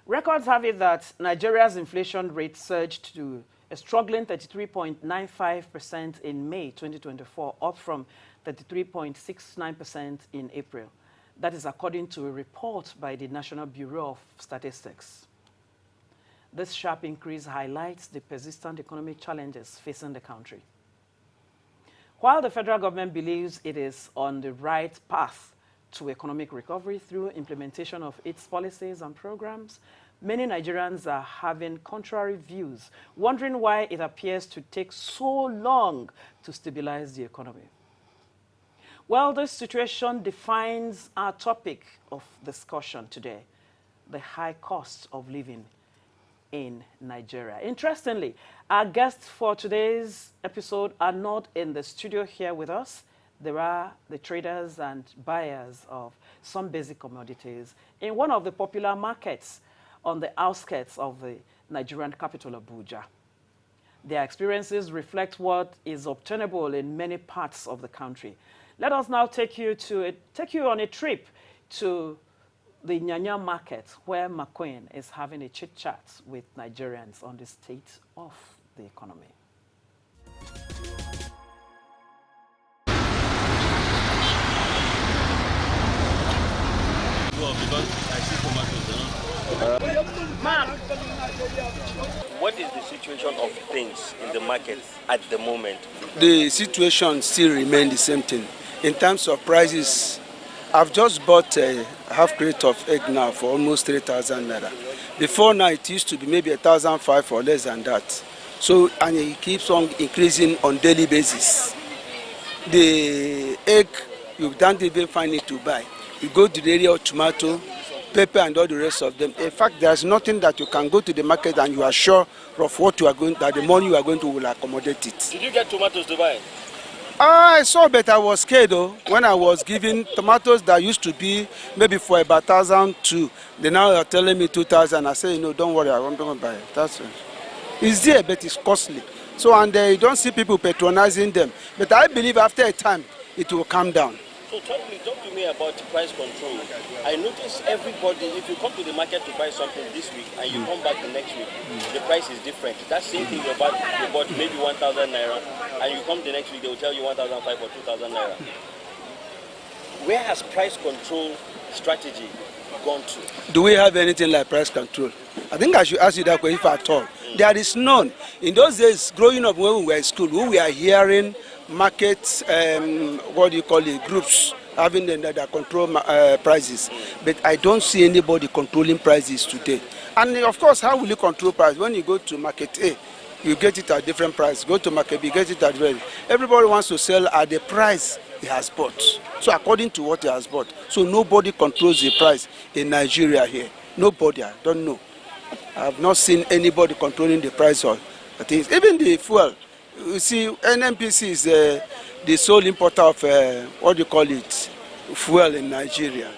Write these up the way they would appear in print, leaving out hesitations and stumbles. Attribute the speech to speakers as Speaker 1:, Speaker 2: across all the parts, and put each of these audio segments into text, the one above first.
Speaker 1: Records have it that Nigeria's inflation rate surged to a struggling 33.95% in May 2024, up from 33.69% in April. That is according to a report by the National Bureau of Statistics. This sharp increase highlights the persistent economic challenges facing the country. While the federal government believes it is on the right path to economic recovery through implementation of its policies and programs, many Nigerians are having contrary views, wondering why it appears to take so long to stabilize the economy. Well, this situation defines our topic of discussion today, the high cost of living in Nigeria. Interestingly, our guests for today's episode are not in the studio here with us. There are the traders and buyers of some basic commodities in one of the popular markets on the outskirts of the Nigerian capital, Abuja. Their experiences reflect what is obtainable in many parts of the country. Let us now take you on a trip to the Nyanya market, where McQueen is having a chit-chat with Nigerians on the state of the economy.
Speaker 2: What is the situation of things in the market at the moment?
Speaker 3: The situation still remains the same thing. In terms of prices, I've just bought a half crate of egg now for almost 3,000 naira. Before now, it used to be maybe 1,500 or less than that. So, and it keeps on increasing on daily basis. The egg, you don't even find it to buy. You go to the area of tomato, pepper, and all the rest of them. In fact, there's nothing that you can go to the market and you are sure of what you are going, that the money you are going to will accommodate it.
Speaker 2: Did you get tomatoes to buy?
Speaker 3: I saw, but I was scared though. When I was giving tomatoes that used to be maybe for about 1,200, they now are telling me 2,000. I say, no, don't worry, I won't buy it. That's it. It's there, but it's costly. So, and you don't see people patronizing them. But I believe after a time, it will calm down.
Speaker 2: So talk to me about price control. I notice everybody, if you come to the market to buy something this week and you come back the next week, the price is different. That same thing you bought maybe 1,000 naira, and you come the next week, they will tell you 1,500 or 2,000 naira. Where has price control strategy gone to?
Speaker 3: Do we have anything like price control? I think I should ask you that question if at all. There is none. In those days, growing up when we were in school, we were hearing markets, groups having that control prices. But I don't see anybody controlling prices today. And of course, how will you control price? When you go to market A, you get it at a different price. Go to market B, get it at different. Everybody wants to sell at the price he has bought. So according to what he has bought. So nobody controls the price in Nigeria here. Nobody, I don't know. I have not seen anybody controlling the price of things. Even the fuel. You see, NNPC is the sole importer of, fuel in Nigeria.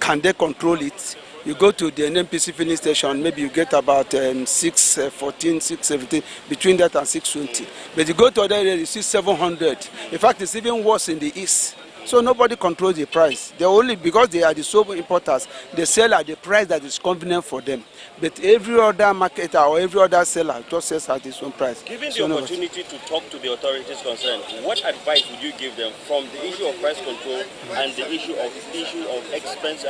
Speaker 3: Can they control it? You go to the NNPC filling station, maybe you get about 614, 617, between that and 620. But you go to other areas, you see 700. In fact, it's even worse in the east. So nobody controls the price. They only, because they are the sole importers, they sell at the price that is convenient for them. But every other marketer or every other seller just sells at his own price.
Speaker 2: Given the opportunity to talk to the authorities concerned, what advice would you give them from the issue of price control and the issue of expenses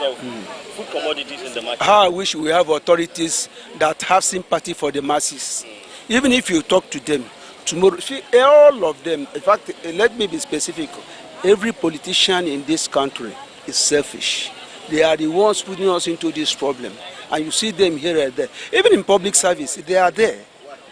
Speaker 2: of food commodities in the market?
Speaker 3: How I wish we have authorities that have sympathy for the masses. Even if you talk to them, tomorrow, see, all of them, in fact, let me be specific. Every politician in this country is selfish. They are the ones putting us into this problem. And you see them here and there. Even in public service, they are there.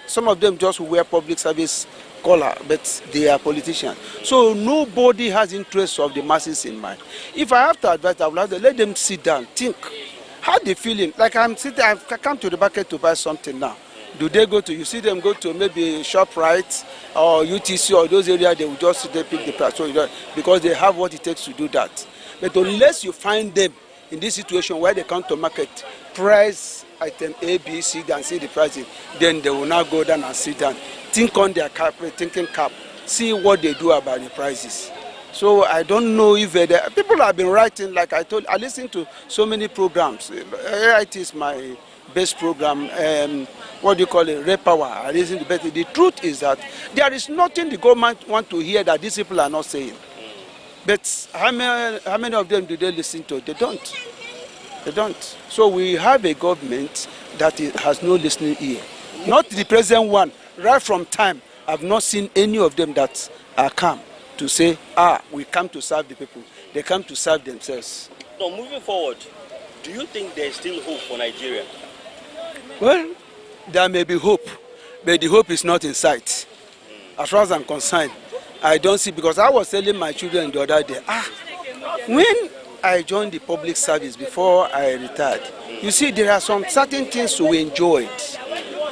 Speaker 3: Some of them just wear public service collar, but they are politicians. So nobody has interest of the masses in mind. If I have to advise, I would have to let them sit down, think. How they feeling? Like I've come to the market to buy something now. Do they go to, you see them go to maybe ShopRite or UTC or those areas, they will just sit there, pick the price. So, because they have what it takes to do that. But unless you find them in this situation where they come to market, price item A, B, C, and see the pricing, then they will now go down and sit down. Think on their thinking cap, see what they do about the prices. So I don't know if people have been writing, like I listen to so many programs. AIT is my best program. What do you call it? Red Power. I listen to better. The truth is that there is nothing the government want to hear that these people are not saying. But how many of them do they listen to? They don't. They don't. So we have a government that has no listening ear. Not the present one. Right from time, I've not seen any of them that are come to say, we come to serve the people. They come to serve themselves.
Speaker 2: So moving forward, do you think there's still hope for Nigeria?
Speaker 3: Well, there may be hope, but the hope is not in sight. As far as I'm concerned, I don't see, because I was telling my children the other day, when I joined the public service before I retired, you see, there are some certain things we enjoyed.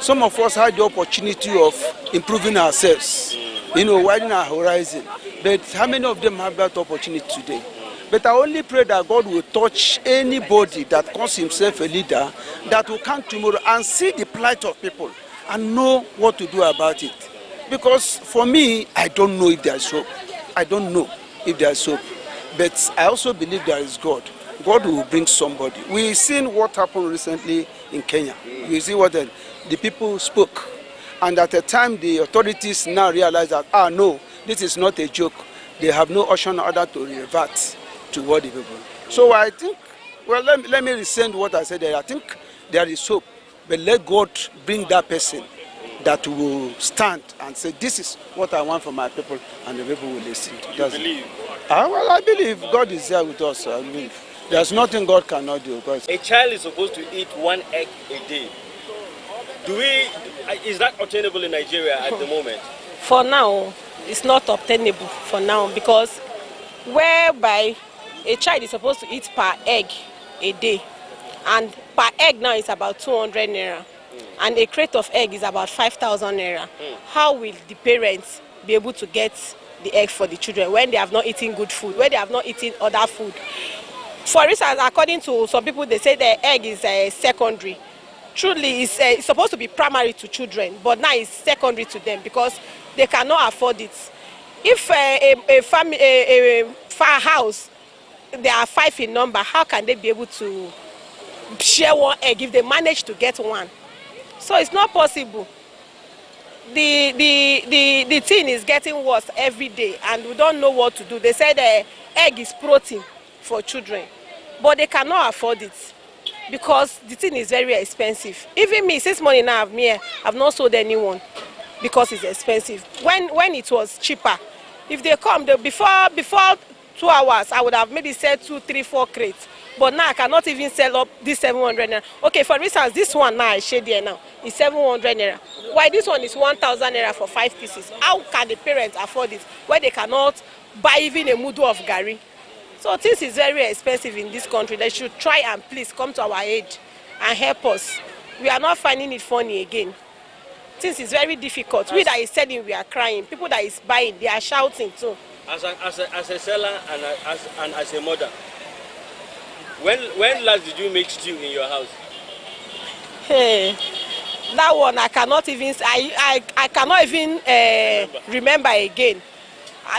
Speaker 3: Some of us had the opportunity of improving ourselves, widening our horizon. But how many of them have that opportunity today? But I only pray that God will touch anybody that calls himself a leader, that will come tomorrow and see the plight of people and know what to do about it. Because for me, I don't know if there is hope. I don't know if there is hope. But I also believe there is God. God will bring somebody. We've seen what happened recently in Kenya. We see what the people spoke. And at the time, the authorities now realize that, no, this is not a joke. They have no option other to revert to what the people. So I think, well, let me rescind what I said there. I think there is hope. But let God bring that person that will stand and say, this is what I want from my people, and the people will listen.
Speaker 2: You believe?
Speaker 3: Well, I believe God is there with us. I believe. There's nothing God cannot do.
Speaker 2: A child is supposed to eat 1 egg a day. Is that obtainable in Nigeria at the moment?
Speaker 4: For now, it's not obtainable for now, because whereby a child is supposed to eat per egg a day, and per egg now is about 200 naira, and a crate of egg is about 5,000 naira. How will the parents be able to get the egg for the children when they have not eaten good food, when they have not eaten other food? For instance, according to some people, they say the egg is secondary. Truly, it's supposed to be primary to children, but now it's secondary to them because they cannot afford it. If a house, there are 5 in number, how can they be able to share 1 egg if they manage to get 1? So it's not possible. The thing is getting worse every day, and we don't know what to do. They say the egg is protein for children, but they cannot afford it because the thing is very expensive. Even me, since morning now I've not sold anyone because it's expensive. When it was cheaper, if they come, before 2 hours, I would have maybe said 2, 3, 4 crates. But now I cannot even sell up this 700 naira. Okay, for instance, this one now I shade here now is 700 naira. Why this one is 1,000 naira for 5 pieces? How can the parents afford it where they cannot buy even a mudu of gari? So this is very expensive in this country. They should try and please come to our aid and help us. We are not finding it funny again. Things is very difficult. We that is selling, we are crying. People that is buying, they are shouting too.
Speaker 2: As a seller and as a mother, when last did you make stew in your house?
Speaker 4: Hey, that one I cannot even remember again.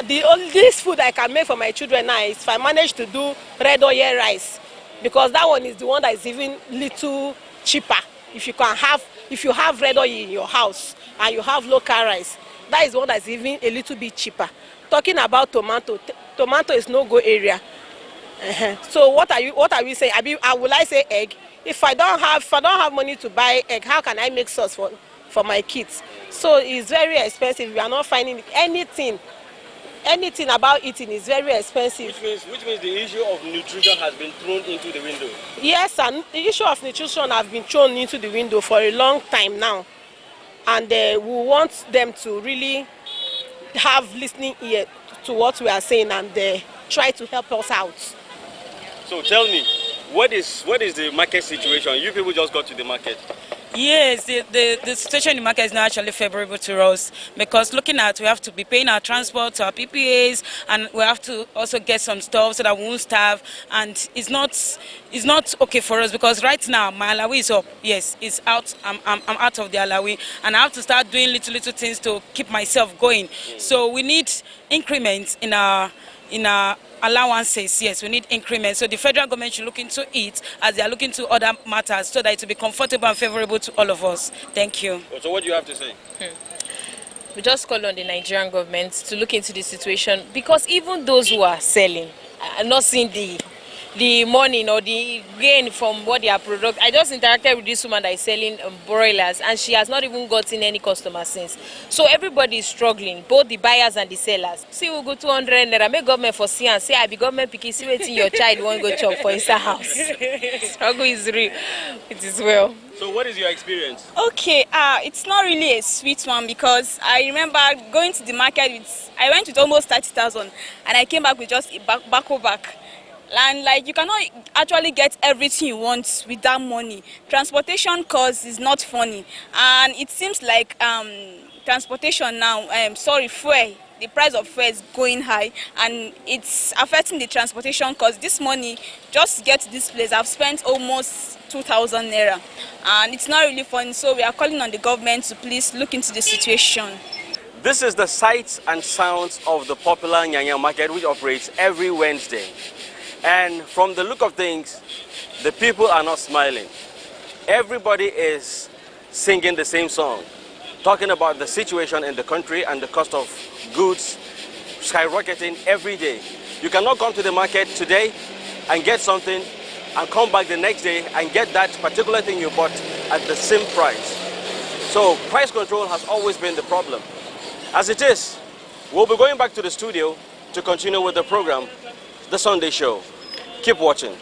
Speaker 4: The only food I can make for my children now is if I manage to do red oil rice, because that one is the one that is even little cheaper. If you have red oil in your house and you have local rice, that is one that is even a little bit cheaper. Talking about tomato is no-go area. So what are we saying? Will I say egg? If I don't have money to buy egg, how can I make sauce for my kids? So it's very expensive. We are not finding anything about eating is very expensive.
Speaker 2: Which means the issue of nutrition has been thrown into the window. Yes,
Speaker 4: and the issue of nutrition has been thrown into the window for a long time now, and we want them to really have listening ear to what we are saying and try to help us out.
Speaker 2: So tell me, what is the market situation? You people just got to the market.
Speaker 5: Yes, the situation in the market is not actually favorable to us, because looking at, we have to be paying our transport, our PPAs, and we have to also get some stuff so that we won't starve, and it's not okay for us, because right now my alawi is up. Yes, it's out. I'm out of the alawi, and I have to start doing little things to keep myself going. So we need increments in our in our allowances. Yes, we need increments. So the federal government should look into it as they are looking to other matters so that it will be comfortable and favorable to all of us. Thank you.
Speaker 2: So what do you have to say?
Speaker 6: We just call on the Nigerian government to look into the situation, because even those who are selling are not seeing the money or the gain from what they are product. I just interacted with this woman that is selling broilers, and she has not even gotten any customer since. So everybody is struggling, both the buyers and the sellers. See, we go 200 naira, make government for see and say, I be government picking, see waiting your child won't go chop for inside house. Struggle is real. It is well.
Speaker 2: So what is your experience?
Speaker 7: Okay, it's not really a sweet one, because I remember going to the market I went with almost 30,000 and I came back with just a back. And like, you cannot actually get everything you want with that money. Transportation cost is not funny, and it seems like transportation now, fuel, the price of fuel is going high, and it's affecting the transportation cost. This money just to get to this place, I've spent almost 2,000 naira, and it's not really fun. So we are calling on the government to please look into the situation.
Speaker 2: This is the sights and sounds of the popular Nyanya market, which operates every Wednesday. And from the look of things, the people are not smiling. Everybody is singing the same song, talking about the situation in the country and the cost of goods skyrocketing every day. You cannot come to the market today and get something and come back the next day and get that particular thing you bought at the same price. So price control has always been the problem. As it is, we'll be going back to the studio to continue with the program, The Sunday Show. Keep watching.